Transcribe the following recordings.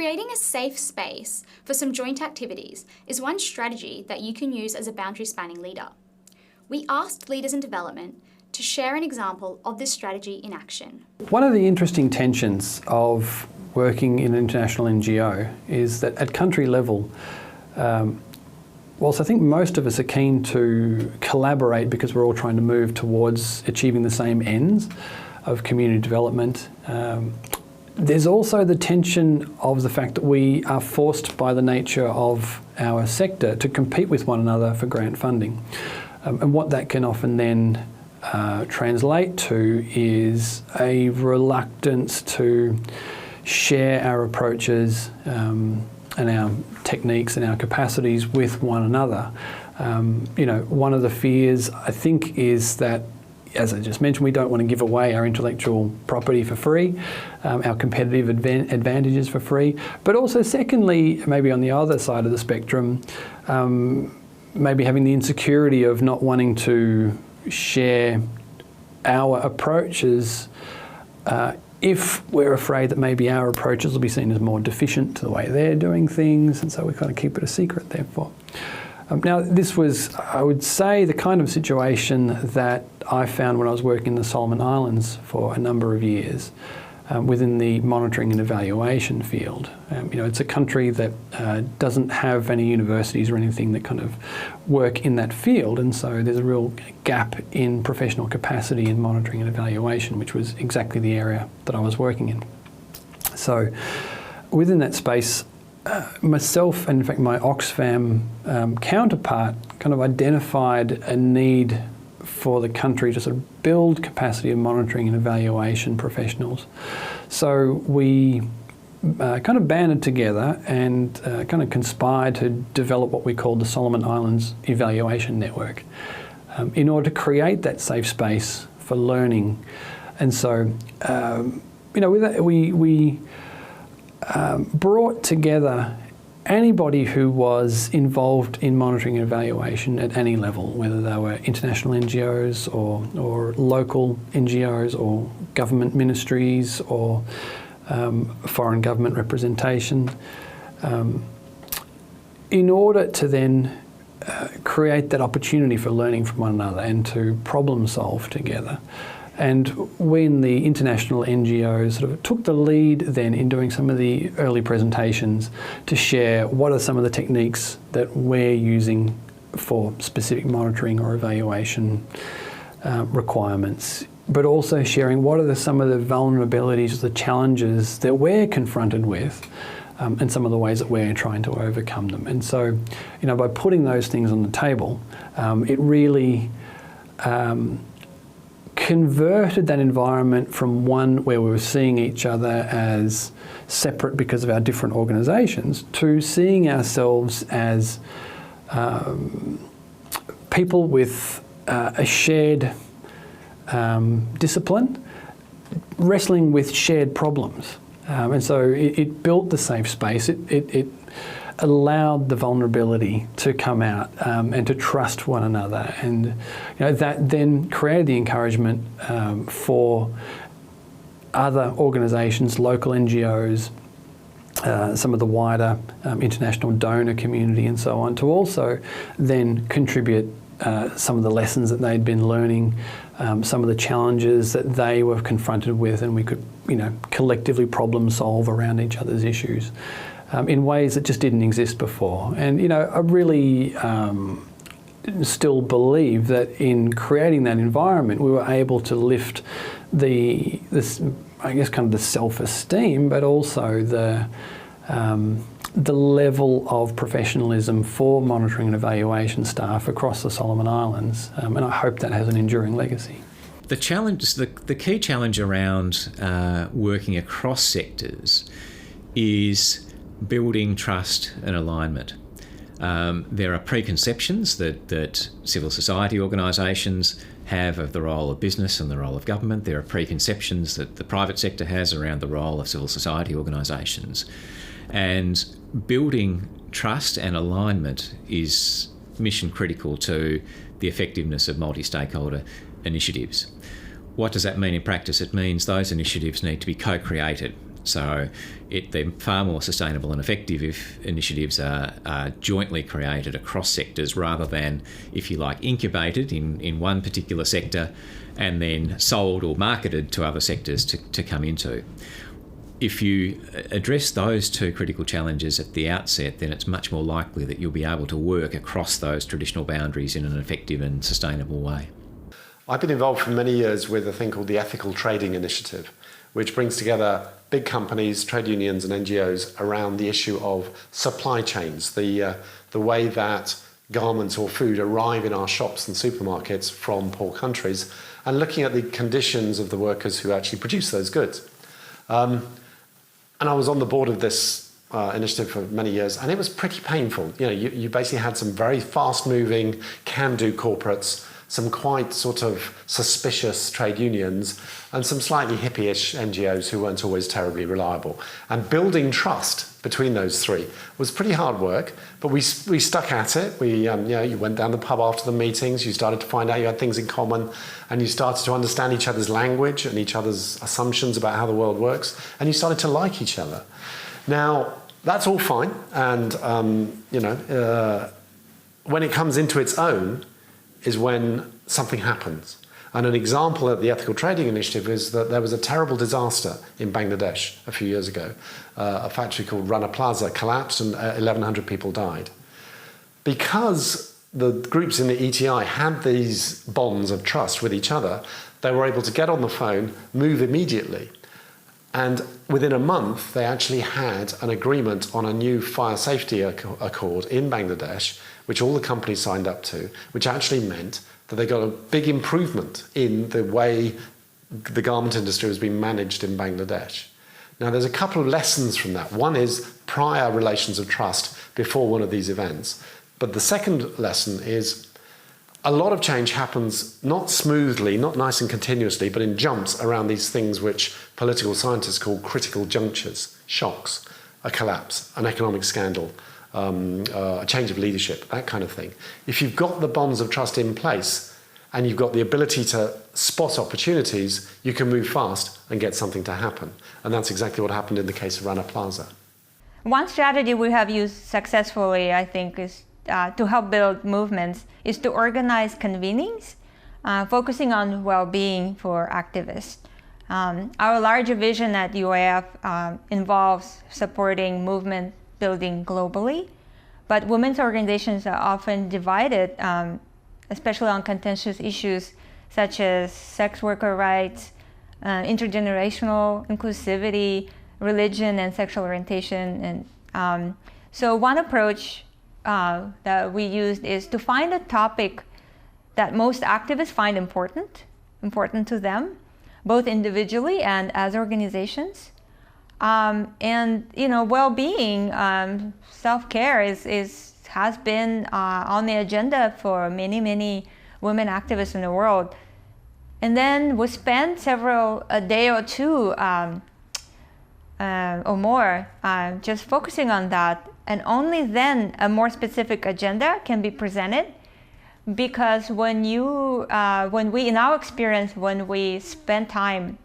Creating a safe space for some joint activities is one strategy that you can use as a boundary-spanning leader. We asked leaders in development to share an example of this strategy in action. One of the interesting tensions of working in an international NGO is that at country level, whilst I think most of us are keen to collaborate because we're all trying to move towards achieving the same ends of community development, there's also the tension of the fact that we are forced by the nature of our sector to compete with one another for grant funding. And what that can often then translate to is a reluctance to share our approaches and our techniques and our capacities with one another. One of the fears, I think, is that, as I just mentioned, we don't want to give away our intellectual property for free, our competitive advantages for free, but also secondly, maybe on the other side of the spectrum, maybe having the insecurity of not wanting to share our approaches if we're afraid that maybe our approaches will be seen as more deficient to the way they're doing things, and so we kind of keep it a secret therefore. Now this was, I would say, the kind of situation that I found when I was working in the Solomon Islands for a number of years within the monitoring and evaluation field. It's a country that doesn't have any universities or anything that kind of work in that field, and so there's a real gap in professional capacity in monitoring and evaluation, which was exactly the area that I was working in. So within that space, myself and in fact my Oxfam counterpart kind of identified a need for the country to sort of build capacity of monitoring and evaluation professionals. So we kind of banded together and kind of conspired to develop what we called the Solomon Islands Evaluation Network in order to create that safe space for learning. And so, with that, we brought together anybody who was involved in monitoring and evaluation at any level, whether they were international NGOs or local NGOs or government ministries or foreign government representation, in order to then create that opportunity for learning from one another and to problem solve together. And when the international NGOs sort of took the lead then in doing some of the early presentations to share what are some of the techniques that we're using for specific monitoring or evaluation requirements, but also sharing what are some of the vulnerabilities, the challenges that we're confronted with, and some of the ways that we're trying to overcome them. And so, by putting those things on the table, it really converted that environment from one where we were seeing each other as separate because of our different organisations to seeing ourselves as people with a shared discipline, wrestling with shared problems. And so it built the safe space. It allowed the vulnerability to come out and to trust one another, and that then created the encouragement for other organisations, local NGOs, some of the wider international donor community and so on, to also then contribute some of the lessons that they'd been learning, some of the challenges that they were confronted with, and we could collectively problem solve around each other's issues. In ways that just didn't exist before. And I really still believe that in creating that environment, we were able to lift the self-esteem, but also the level of professionalism for monitoring and evaluation staff across the Solomon Islands. And I hope that has an enduring legacy. The challenge, the key challenge around working across sectors is building trust and alignment. There are preconceptions that civil society organisations have of the role of business and the role of government. There are preconceptions that the private sector has around the role of civil society organisations. And building trust and alignment is mission critical to the effectiveness of multi-stakeholder initiatives. What does that mean in practice? It means those initiatives need to be co-created. So they're far more sustainable and effective if initiatives are jointly created across sectors rather than, if you like, incubated in one particular sector and then sold or marketed to other sectors to come into. If you address those two critical challenges at the outset, then it's much more likely that you'll be able to work across those traditional boundaries in an effective and sustainable way. I've been involved for many years with a thing called the Ethical Trading Initiative, which brings together big companies, trade unions and NGOs around the issue of supply chains, the way that garments or food arrive in our shops and supermarkets from poor countries, and looking at the conditions of the workers who actually produce those goods. And I was on the board of this initiative for many years, and it was pretty painful. You basically had some very fast-moving, can-do corporates, some quite sort of suspicious trade unions, and some slightly hippie-ish NGOs who weren't always terribly reliable. And building trust between those three was pretty hard work, but we stuck at it. You went down the pub after the meetings, you started to find out you had things in common, and you started to understand each other's language and each other's assumptions about how the world works, and you started to like each other. Now, that's all fine, and when it comes into its own is when something happens. And an example at the Ethical Trading Initiative is that there was a terrible disaster in Bangladesh a few years ago. A factory called Rana Plaza collapsed and 1,100 people died. Because the groups in the ETI had these bonds of trust with each other, they were able to get on the phone, move immediately. And within a month, they actually had an agreement on a new fire safety accord in Bangladesh, which all the companies signed up to, which actually meant that they got a big improvement in the way the garment industry has been managed in Bangladesh. Now, there's a couple of lessons from that. One is prior relations of trust before one of these events. But the second lesson is a lot of change happens not smoothly, not nice and continuously, but in jumps around these things which political scientists call critical junctures, shocks, a collapse, an economic scandal, a change of leadership, that kind of thing. If you've got the bonds of trust in place and you've got the ability to spot opportunities, you can move fast and get something to happen. And that's exactly what happened in the case of Rana Plaza. One strategy we have used successfully, I think, is to help build movements, is to organize convenings focusing on well-being for activists. Our larger vision at UAF involves supporting movement building globally, but women's organizations are often divided, especially on contentious issues such as sex worker rights, intergenerational inclusivity, religion and sexual orientation. And so one approach that we used is to find a topic that most activists find important to them, both individually and as organizations. And well-being, self-care has been on the agenda for many women activists in the world. And then we spend a day or two or more just focusing on that, and only then a more specific agenda can be presented. Because when we, in our experience, when we spend time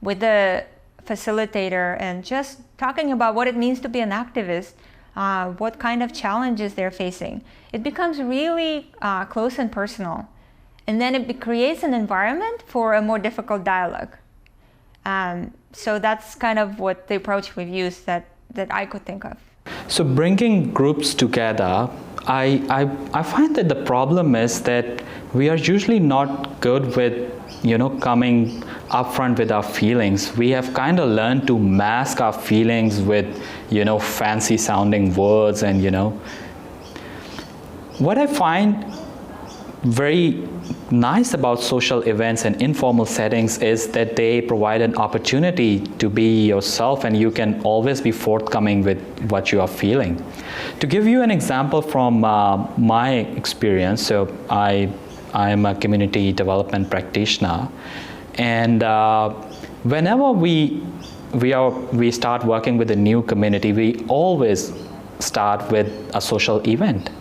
with the facilitator and just talking about what it means to be an activist, what kind of challenges they're facing, it becomes really close and personal. And then it creates an environment for a more difficult dialogue. So that's kind of what the approach we've used that I could think of. So bringing groups together, I find that the problem is that we are usually not good with coming upfront with our feelings. We have kind of learned to mask our feelings with fancy sounding words, and what I find very nice about social events and informal settings is that they provide an opportunity to be yourself, and you can always be forthcoming with what you are feeling. To give you an example from my experience, so I am a community development practitioner, and whenever we start working with a new community, we always start with a social event.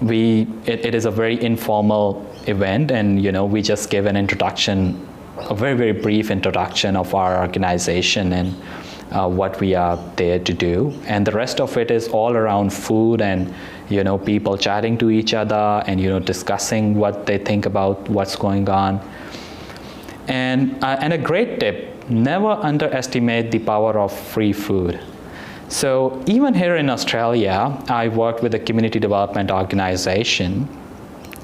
It is a very informal event, and we just give an introduction a very, very brief introduction of our organization and what we are there to do. And the rest of it is all around food and, people chatting to each other and, discussing what they think about what's going on. And a great tip, never underestimate the power of free food. So even here in Australia, I worked with a community development organization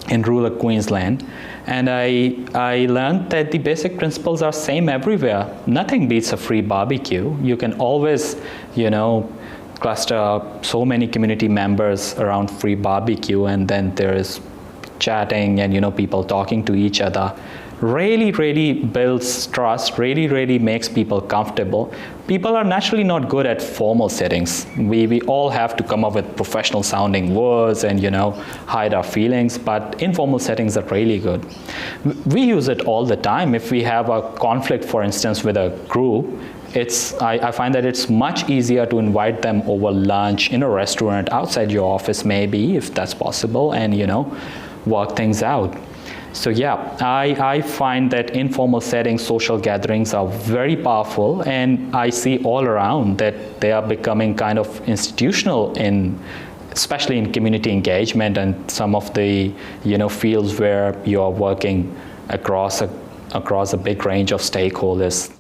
in rural Queensland, and I learned that the basic principles are same everywhere. Nothing beats a free barbecue. You can always, cluster so many community members around free barbecue, and then there is chatting and people talking to each other. Really, really builds trust, really makes people comfortable. People are naturally not good at formal settings. We all have to come up with professional sounding words and hide our feelings, but informal settings are really good. We use it all the time. If we have a conflict, for instance, with a group, I find that it's much easier to invite them over lunch in a restaurant outside your office maybe, if that's possible, and work things out. So yeah, I find that informal settings, social gatherings are very powerful, and I see all around that they are becoming kind of institutional especially in community engagement and some of the fields where you are working across a big range of stakeholders.